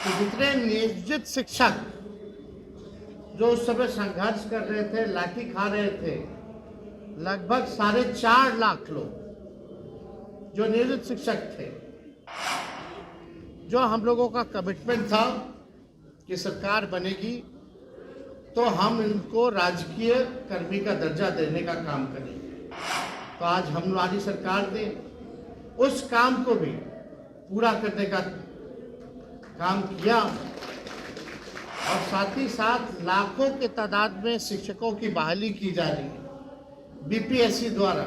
कि जितने नियोजित शिक्षक जो उस समय संघर्ष कर रहे थे, लाठी खा रहे थे, लगभग 4.5 लाख लोग जो नियोजित शिक्षक थे, जो हम लोगों का कमिटमेंट था कि सरकार बनेगी तो हम इनको राजकीय कर्मी का दर्जा देने का काम करेंगे। तो आज हमारी सरकार ने उस काम को भी पूरा करने का काम किया और साथ ही साथ लाखों के तादाद में शिक्षकों की बहाली की जा रही है। बीपीएससी द्वारा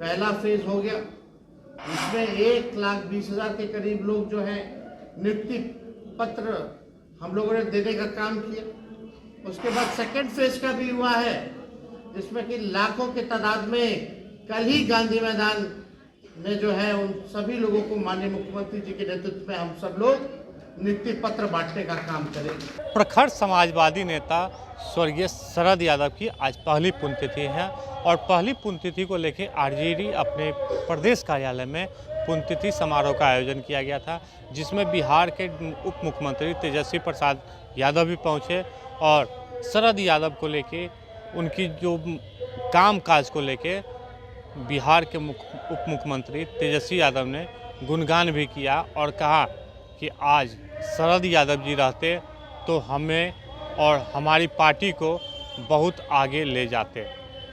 पहला फेज हो गया, इसमें 1,20,000 के करीब लोग जो हैं नियुक्ति पत्र हम लोगों ने देने का काम किया। उसके बाद सेकेंड फेज का भी हुआ है, जिसमें कि लाखों के तादाद में कल ही गांधी मैदान में जो है उन सभी लोगों को माननीय मुख्यमंत्री जी के नेतृत्व में हम सब लोग नियुक्ति पत्र बांटने का काम करेंगे। प्रखर समाजवादी नेता स्वर्गीय शरद यादव की आज पहली पुण्यतिथि है और पहली पुण्यतिथि को लेकर आरजेडी अपने प्रदेश कार्यालय में पुण्यतिथि समारोह का आयोजन किया गया था, जिसमें बिहार के उप मुख्यमंत्री तेजस्वी प्रसाद यादव भी पहुंचे और शरद यादव को लेके उनकी जो काम काज को लेके बिहार के उप मुख्यमंत्री तेजस्वी यादव ने गुणगान भी किया और कहा कि आज शरद यादव जी रहते तो हमें और हमारी पार्टी को बहुत आगे ले जाते।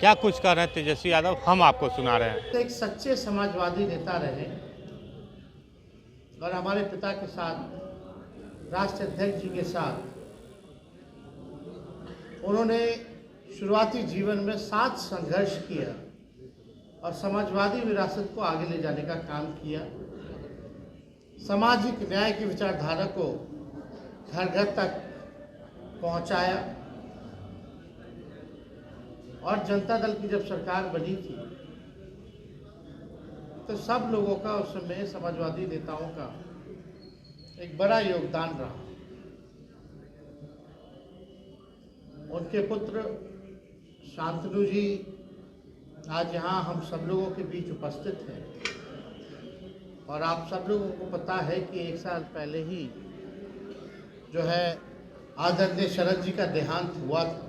क्या कुछ कह रहे हैं तेजस्वी यादव, हम आपको सुना रहे हैं। एक सच्चे समाजवादी नेता रहे और हमारे पिता के साथ, राष्ट्रीय अध्यक्ष जी के साथ उन्होंने शुरुआती जीवन में साथ संघर्ष किया और समाजवादी विरासत को आगे ले जाने का काम किया। सामाजिक न्याय की विचारधारा को घर घर तक पहुंचाया और जनता दल की जब सरकार बनी थी तो सब लोगों का उस समय समाजवादी नेताओं का एक बड़ा योगदान रहा। उनके पुत्र शांतनु जी आज यहाँ हम सब लोगों के बीच उपस्थित हैं और आप सब लोगों को पता है कि 1 साल पहले ही जो है आदरणीय शरद जी का देहांत हुआ था।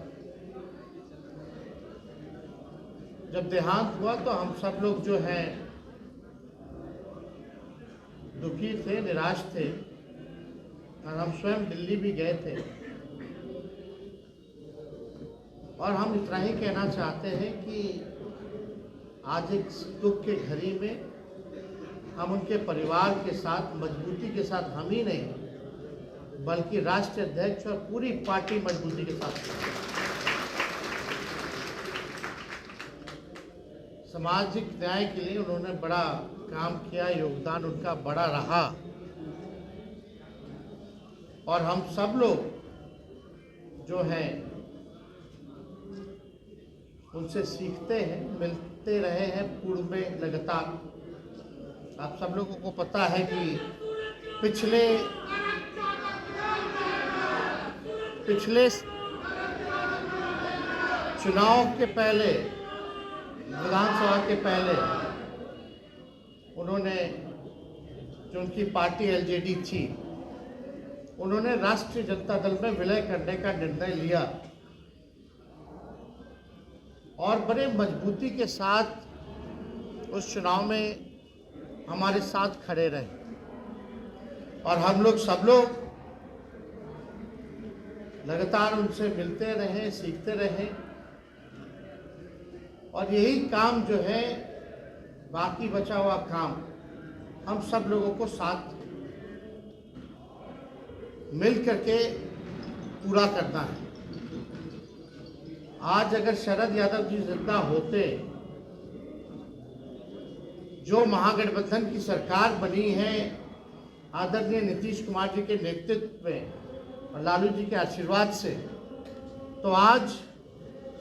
जब देहांत हुआ तो हम सब लोग जो हैं दुखी थे, निराश थे और हम स्वयं दिल्ली भी गए थे और हम इतना ही कहना चाहते हैं कि आज एक दुख के घड़ी में हम उनके परिवार के साथ मजबूती के साथ, हम ही नहीं बल्कि राष्ट्रीय अध्यक्ष और पूरी पार्टी मजबूती के साथ, सामाजिक न्याय के लिए उन्होंने बड़ा काम किया, योगदान उनका बड़ा रहा और हम सब लोग जो हैं उनसे सीखते हैं, मिलते रहे हैं पूर्व में लगातार। आप सब लोगों को पता है कि पिछले चुनाव के पहले, विधानसभा के पहले उन्होंने, जो उनकी पार्टी एलजेडी थी, उन्होंने राष्ट्रीय जनता दल में विलय करने का निर्णय लिया और बड़े मजबूती के साथ उस चुनाव में हमारे साथ खड़े रहे और हम लोग सब लोग लगातार उनसे मिलते रहे, सीखते रहे और यही काम जो है, बाकी बचा हुआ काम हम सब लोगों को साथ मिल करके पूरा करना है। आज अगर शरद यादव जी जिंदा होते, जो महागठबंधन की सरकार बनी है आदरणीय नीतीश कुमार जी के नेतृत्व में और लालू जी के आशीर्वाद से, तो आज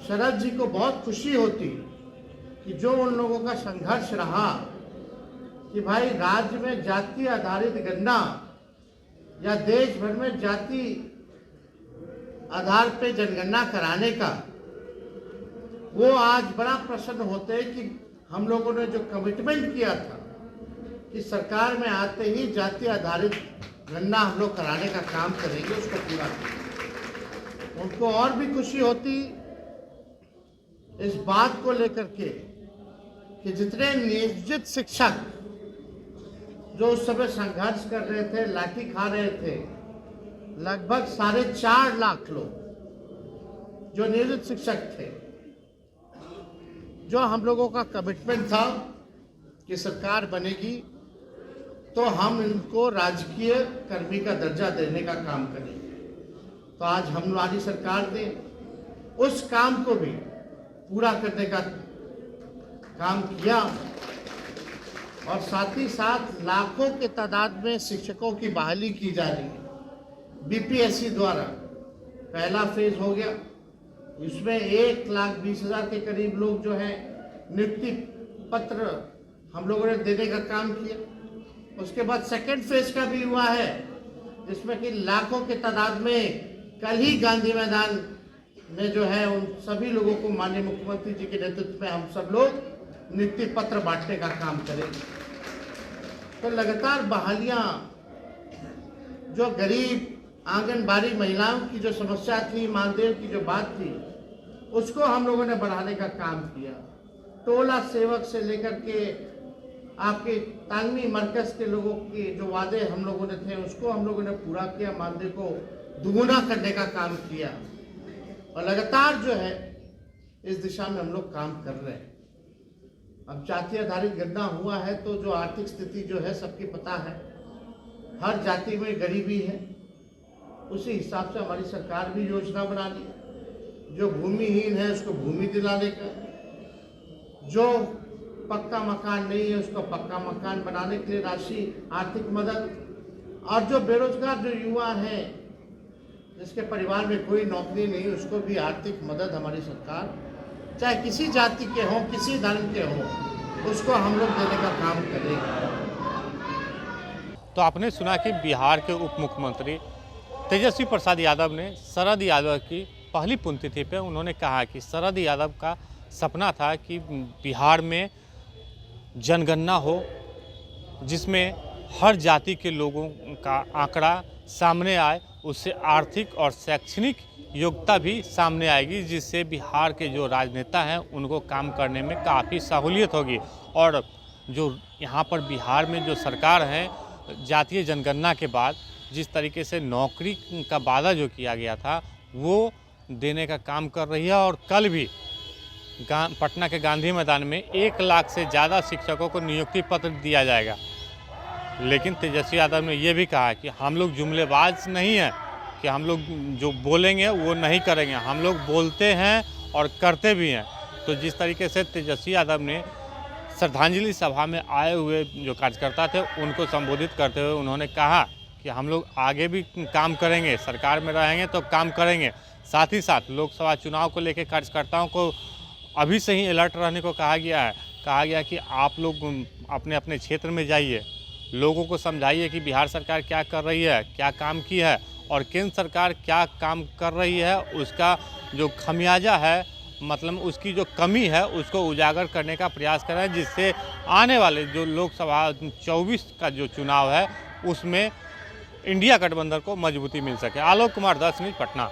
शरद जी को बहुत खुशी होती कि जो उन लोगों का संघर्ष रहा कि भाई राज्य में जाति आधारित गणना या देश भर में जाति आधार पे जनगणना कराने का, वो आज बड़ा प्रसन्न होते हैं कि हम लोगों ने जो कमिटमेंट किया था कि सरकार में आते ही जाति आधारित गणना हम लोग कराने का काम करेंगे, उसको पूरा करेंगे। उनको और भी खुशी होती इस बात को लेकर के कि जितने नियोजित शिक्षक जो उस समय संघर्ष कर रहे थे, लाठी खा रहे थे, लगभग 4.5 लाख लोग जो नियोजित शिक्षक थे, जो हम लोगों का कमिटमेंट था कि सरकार बनेगी तो हम इनको राजकीय कर्मी का दर्जा देने का काम करेंगे। तो आज हमारी सरकार ने उस काम को भी पूरा करने का काम किया और साथ ही साथ लाखों के तादाद में शिक्षकों की बहाली की जा रही है। बीपीएससी द्वारा पहला फेज हो गया, इसमें 1,20,000 के करीब लोग जो है नियुक्ति पत्र हम लोगों ने देने का काम किया। उसके बाद सेकंड फेज का भी हुआ है, जिसमें कि लाखों के तादाद में कल ही गांधी मैदान में जो है उन सभी लोगों को माननीय मुख्यमंत्री जी के नेतृत्व में हम सब लोग नियुक्ति पत्र बांटने का काम करेंगे। तो लगातार बहालियां, जो गरीब आंगनबाड़ी महिलाओं की जो समस्या थी, मानदेय की जो बात थी, उसको हम लोगों ने बढ़ाने का काम किया। टोला सेवक से लेकर के आपके तालमी मरकज के लोगों के जो वादे हम लोगों ने थे, उसको हम लोगों ने पूरा किया। मानदेय को दुगुना करने का काम किया और लगातार जो है इस दिशा में हम लोग काम कर रहे हैं। अब जाति आधारित गणना हुआ है तो जो आर्थिक स्थिति जो है सबकी पता है, हर जाति में गरीबी है, उसी हिसाब से हमारी सरकार भी योजना बना रही। जो भूमिहीन है उसको भूमि दिलाने का, जो पक्का मकान नहीं है उसको पक्का मकान बनाने के लिए राशि, आर्थिक मदद, और जो बेरोजगार जो युवा हैं जिसके परिवार में कोई नौकरी नहीं, उसको भी आर्थिक मदद हमारी सरकार, चाहे किसी जाति के हों, किसी धर्म के हों, उसको हम लोग देने का काम करेंगे। तो आपने सुना कि बिहार के उप मुख्यमंत्री तेजस्वी प्रसाद यादव ने शरद यादव की पहली पुण्यतिथि पे उन्होंने कहा कि शरद यादव का सपना था कि बिहार में जनगणना हो, जिसमें हर जाति के लोगों का आंकड़ा सामने आए, उससे आर्थिक और शैक्षणिक योग्यता भी सामने आएगी, जिससे बिहार के जो राजनेता हैं उनको काम करने में काफ़ी सहूलियत होगी। और जो यहाँ पर बिहार में जो सरकार है, जातीय जनगणना के बाद जिस तरीके से नौकरी का वादा जो किया गया था वो देने का काम कर रही है। और कल भी पटना के गांधी मैदान में 1 लाख से ज़्यादा शिक्षकों को नियुक्ति पत्र दिया जाएगा। लेकिन तेजस्वी यादव ने यह भी कहा कि हम लोग जुमलेबाज नहीं हैं, कि हम लोग जो बोलेंगे वो नहीं करेंगे, हम लोग बोलते हैं और करते भी हैं। तो जिस तरीके से तेजस्वी यादव ने श्रद्धांजलि सभा में आए हुए जो कार्यकर्ता थे उनको संबोधित करते हुए उन्होंने कहा कि हम लोग आगे भी काम करेंगे, सरकार में रहेंगे तो काम करेंगे। साथ ही साथ लोकसभा चुनाव को लेकर कार्यकर्ताओं को अभी से ही अलर्ट रहने को कहा गया कि आप लोग अपने अपने क्षेत्र में जाइए, लोगों को समझाइए कि बिहार सरकार क्या कर रही है, क्या काम की है, और केंद्र सरकार क्या काम कर रही है, उसका जो खमियाजा है, मतलब उसकी जो कमी है, उसको उजागर करने का प्रयास करें, जिससे आने वाले जो लोकसभा 24 का जो चुनाव है उसमें इंडिया गठबंधन को मजबूती मिल सके। आलोक कुमार, 10 न्यूज़, पटना।